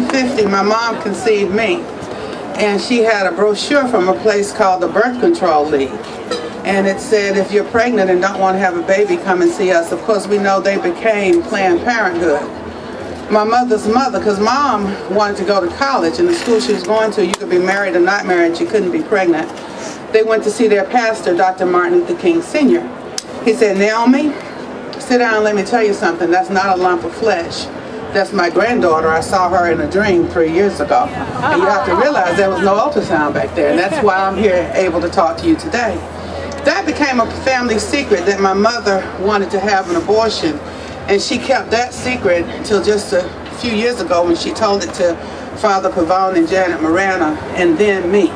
1950, my mom conceived me, and she had a brochure from a place called the Birth Control League. And it said, if you're pregnant and don't want to have a baby, come and see us. Of course, we know they became Planned Parenthood. My mother's mother, because mom wanted to go to college, and the school she was going to, you could be married or not married, you couldn't be pregnant. They went to see their pastor, Dr. Martin Luther King Sr. He said, Naomi, sit down and let me tell you something. That's not a lump of flesh. That's my granddaughter. I saw her in a dream 3 years ago. And you have to realize there was no ultrasound back there, and that's why I'm here able to talk to you today. That became a family secret that my mother wanted to have an abortion, and she kept that secret until just a few years ago when she told it to Father Pavone and Janet Marana and then me.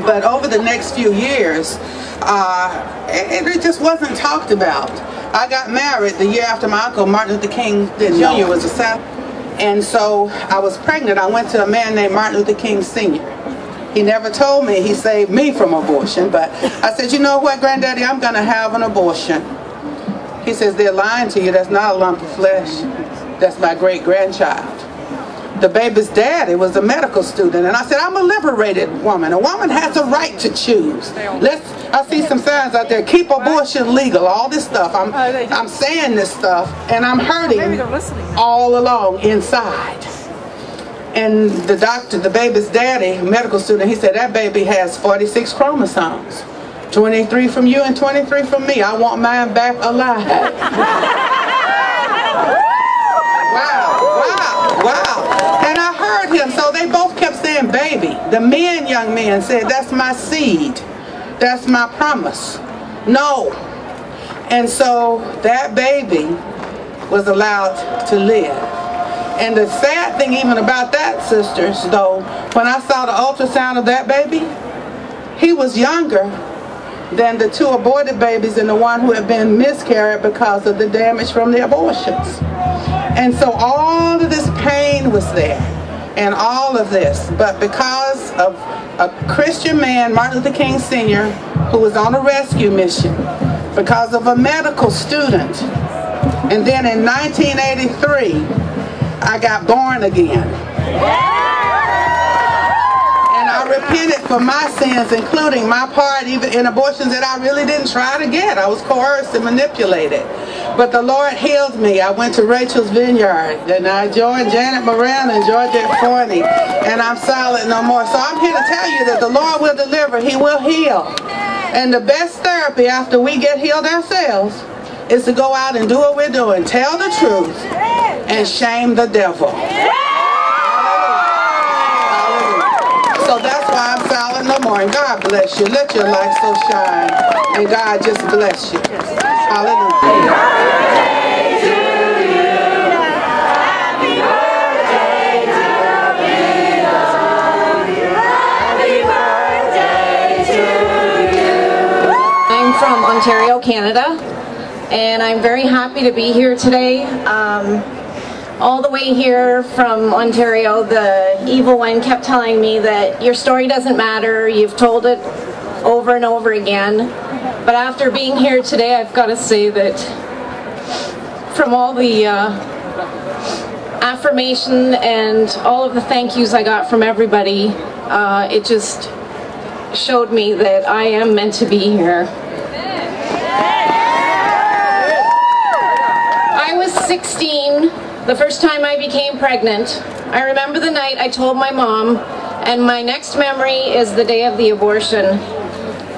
But over the next few years, it just wasn't talked about. I got married the year after my uncle Martin Luther King Jr. was assassinated, and so I was pregnant. I went to a man named Martin Luther King Sr. He never told me he saved me from abortion, but I said, you know what, Granddaddy, I'm going to have an abortion. He says, they're lying to you. That's not a lump of flesh. That's my great-grandchild. The baby's daddy was a medical student, and I said, I'm a liberated woman. A woman has a right to choose. I see some signs out there, keep abortion legal, all this stuff. I'm saying this stuff, and I'm hurting all along inside. And the doctor, the baby's daddy, medical student, he said, that baby has 46 chromosomes. 23 from you and 23 from me. I want mine back alive. Wow. And I heard him, so they both kept saying baby. The young men said, that's my seed. That's my promise. No. And so that baby was allowed to live. And the sad thing even about that, sisters, though, when I saw the ultrasound of that baby, he was younger than the 2 aborted babies and the one who had been miscarried because of the damage from the abortions. And so all of this pain was there, and all of this, but because of a Christian man, Martin Luther King Sr., who was on a rescue mission, because of a medical student, and then in 1983, I got born again. And I repented for my sins, including my part even in abortions that I really didn't try to get. I was coerced and manipulated. But the Lord healed me. I went to Rachel's Vineyard, and I joined Janet Moran and Georgette Forney, and I'm silent no more. So I'm here to tell you that the Lord will deliver. He will heal. And the best therapy after we get healed ourselves is to go out and do what we're doing. Tell the truth and shame the devil. So that's why I'm silent no more. And God bless you. Let your light so shine. And God just bless you. Hallelujah. I'm from Ontario, Canada, and I'm very happy to be here today. All the way here from Ontario, the evil one kept telling me that your story doesn't matter, you've told it over and over again. But after being here today, I've got to say that from all the affirmation and all of the thank yous I got from everybody, it just showed me that I am meant to be here. I was 16 the first time I became pregnant. I remember the night I told my mom, and my next memory is the day of the abortion.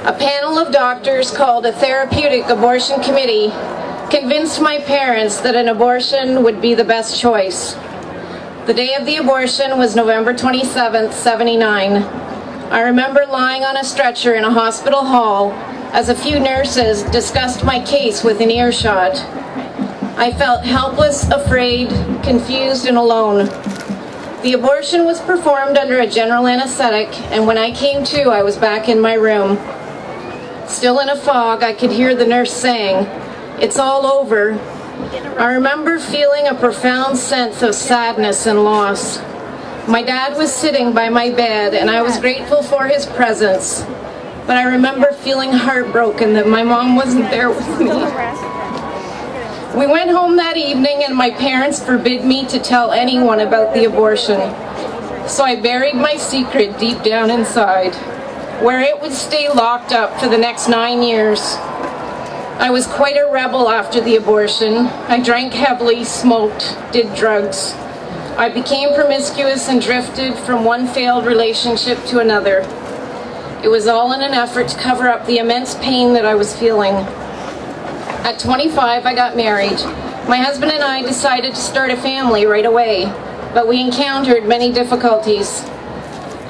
A panel of doctors called a therapeutic abortion committee convinced my parents that an abortion would be the best choice. The day of the abortion was November 27th, 79. I remember lying on a stretcher in a hospital hall as a few nurses discussed my case within earshot. I felt helpless, afraid, confused, and alone. The abortion was performed under a general anesthetic, and when I came to, I was back in my room. Still in a fog, I could hear the nurse saying, "It's all over." I remember feeling a profound sense of sadness and loss. My dad was sitting by my bed, and I was grateful for his presence. But I remember feeling heartbroken that my mom wasn't there with me. We went home that evening, and my parents forbid me to tell anyone about the abortion. So I buried my secret deep down inside, where it would stay locked up for the next 9 years. I was quite a rebel after the abortion. I drank heavily, smoked, did drugs. I became promiscuous and drifted from one failed relationship to another. It was all in an effort to cover up the immense pain that I was feeling. At 25, I got married. My husband and I decided to start a family right away, but we encountered many difficulties.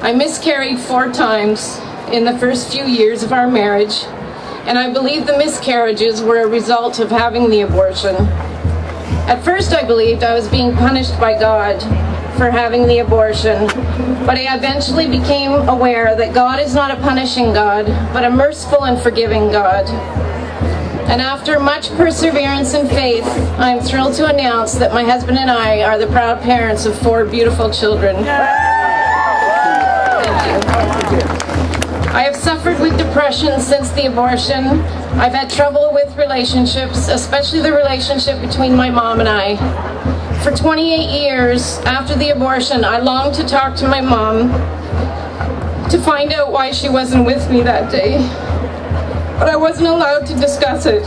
I miscarried 4 times in the first few years of our marriage, and I believe the miscarriages were a result of having the abortion. At first I believed I was being punished by God for having the abortion, but I eventually became aware that God is not a punishing God, but a merciful and forgiving God. And after much perseverance and faith, I'm thrilled to announce that my husband and I are the proud parents of 4 beautiful children. Thank you. I have suffered with depression since the abortion. I've had trouble with relationships, especially the relationship between my mom and I. For 28 years after the abortion, I longed to talk to my mom to find out why she wasn't with me that day, but I wasn't allowed to discuss it.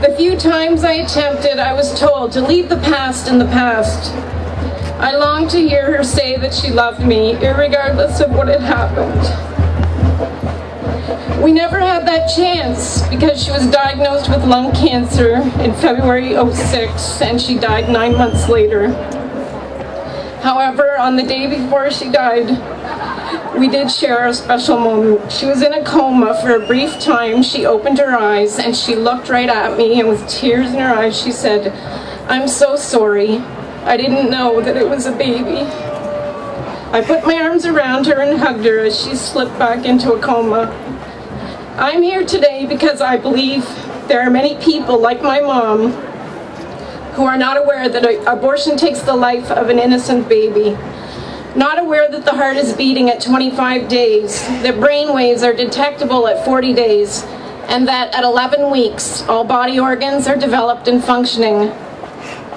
The few times I attempted, I was told to leave the past in the past. I longed to hear her say that she loved me, irregardless of what had happened. We never had that chance because she was diagnosed with lung cancer in February '06, and she died 9 months later. However, on the day before she died, we did share a special moment. She was in a coma for a brief time. She opened her eyes and she looked right at me, and with tears in her eyes she said, "I'm so sorry. I didn't know that it was a baby." I put my arms around her and hugged her as she slipped back into a coma. I'm here today because I believe there are many people like my mom who are not aware that abortion takes the life of an innocent baby, not aware that the heart is beating at 25 days, that brain waves are detectable at 40 days, and that at 11 weeks, all body organs are developed and functioning.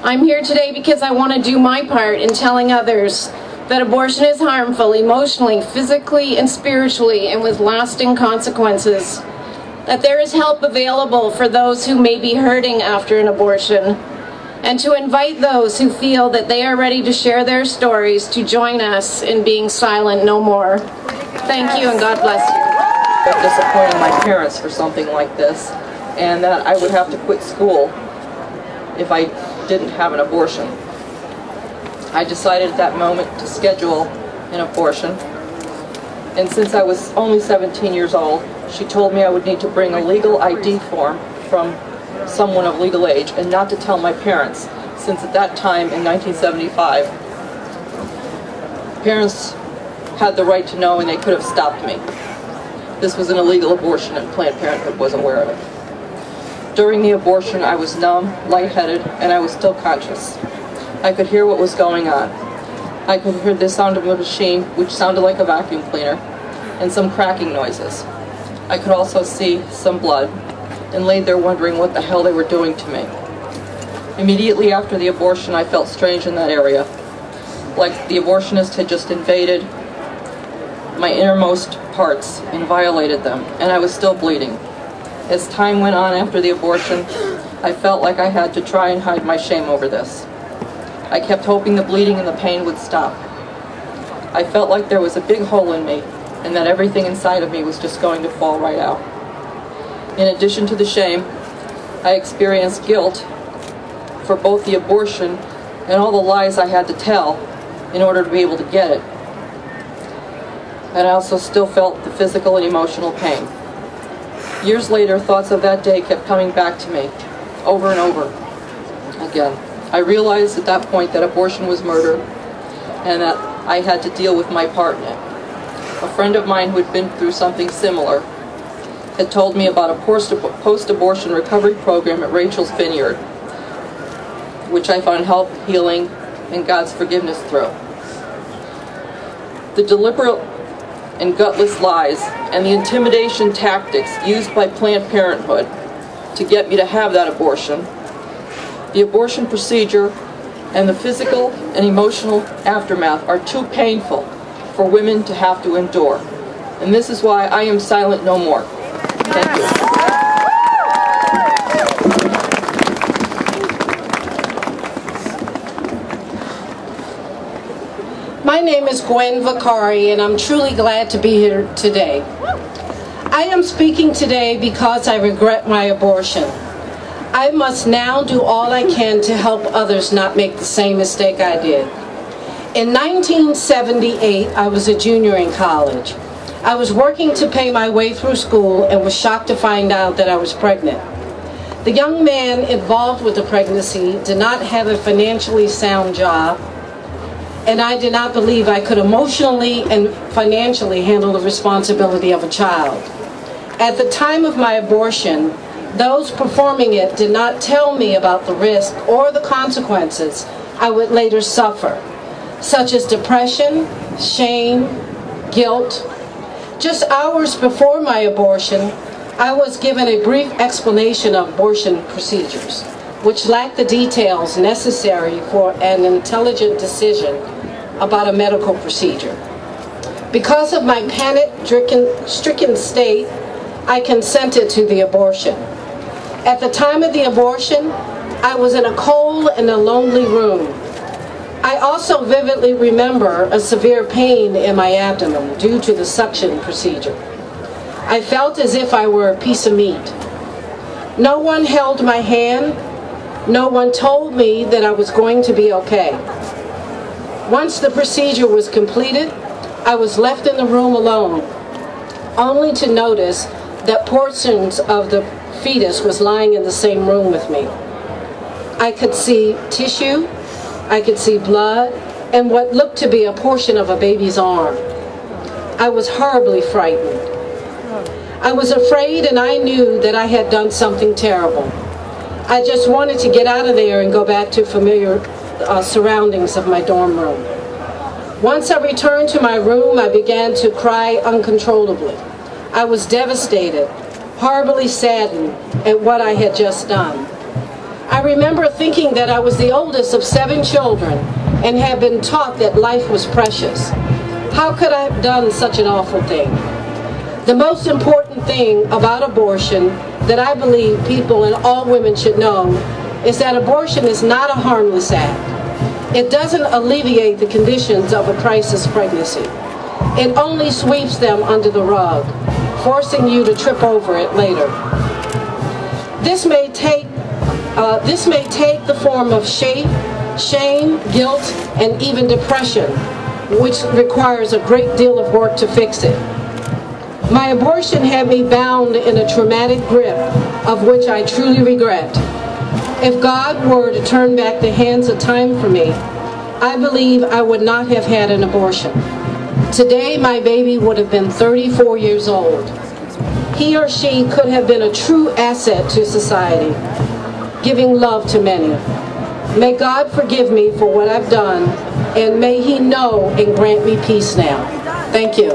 I'm here today because I want to do my part in telling others that abortion is harmful emotionally, physically, and spiritually, and with lasting consequences. That there is help available for those who may be hurting after an abortion. And to invite those who feel that they are ready to share their stories to join us in being silent no more. Thank you, and God bless you. I'm disappointing my parents for something like this, and that I would have to quit school if I didn't have an abortion. I decided at that moment to schedule an abortion, and since I was only 17 years old, she told me I would need to bring a legal ID form from someone of legal age and not to tell my parents, since at that time in 1975, parents had the right to know and they could have stopped me. This was an illegal abortion and Planned Parenthood was aware of it. During the abortion, I was numb, lightheaded, and I was still conscious. I could hear what was going on. I could hear the sound of a machine, which sounded like a vacuum cleaner, and some cracking noises. I could also see some blood, and laid there wondering what the hell they were doing to me. Immediately after the abortion, I felt strange in that area, like the abortionist had just invaded my innermost parts and violated them, and I was still bleeding. As time went on after the abortion, I felt like I had to try and hide my shame over this. I kept hoping the bleeding and the pain would stop. I felt like there was a big hole in me, and that everything inside of me was just going to fall right out. In addition to the shame, I experienced guilt for both the abortion and all the lies I had to tell in order to be able to get it. And I also still felt the physical and emotional pain. Years later, thoughts of that day kept coming back to me, over and over again. I realized at that point that abortion was murder, and that I had to deal with my part in it. A friend of mine who had been through something similar had told me about a post-abortion recovery program at Rachel's Vineyard, which I found help, healing, and God's forgiveness through. The deliberate and gutless lies and the intimidation tactics used by Planned Parenthood to get me to have that abortion, the abortion procedure and the physical and emotional aftermath are too painful for women to have to endure. And this is why I am silent no more. Thank you. My name is Gwen Vicari, and I'm truly glad to be here today. I am speaking today because I regret my abortion. I must now do all I can to help others not make the same mistake I did. In 1978, I was a junior in college. I was working to pay my way through school and was shocked to find out that I was pregnant. The young man involved with the pregnancy did not have a financially sound job, and I did not believe I could emotionally and financially handle the responsibility of a child. At the time of my abortion, those performing it did not tell me about the risk or the consequences I would later suffer, such as depression, shame, guilt. Just hours before my abortion, I was given a brief explanation of abortion procedures, which lacked the details necessary for an intelligent decision about a medical procedure. Because of my panic-stricken state, I consented to the abortion. At the time of the abortion, I was in a cold and a lonely room. I also vividly remember a severe pain in my abdomen due to the suction procedure. I felt as if I were a piece of meat. No one held my hand. No one told me that I was going to be okay. Once the procedure was completed, I was left in the room alone, only to notice that portions of the fetus was lying in the same room with me. I could see tissue, I could see blood, and what looked to be a portion of a baby's arm. I was horribly frightened. I was afraid, and I knew that I had done something terrible. I just wanted to get out of there and go back to familiar surroundings of my dorm room. Once I returned to my room, I began to cry uncontrollably. I was devastated, horribly saddened at what I had just done. I remember thinking that I was the oldest of 7 children and had been taught that life was precious. How could I have done such an awful thing? The most important thing about abortion that I believe people and all women should know is that abortion is not a harmless act. It doesn't alleviate the conditions of a crisis pregnancy. It only sweeps them under the rug, forcing you to trip over it later. This may take the form of shame, guilt, and even depression, which requires a great deal of work to fix it. My abortion had me bound in a traumatic grip of which I truly regret. If God were to turn back the hands of time for me, I believe I would not have had an abortion. Today, my baby would have been 34 years old. He or she could have been a true asset to society, giving love to many. May God forgive me for what I've done, and may He know and grant me peace now. Thank you.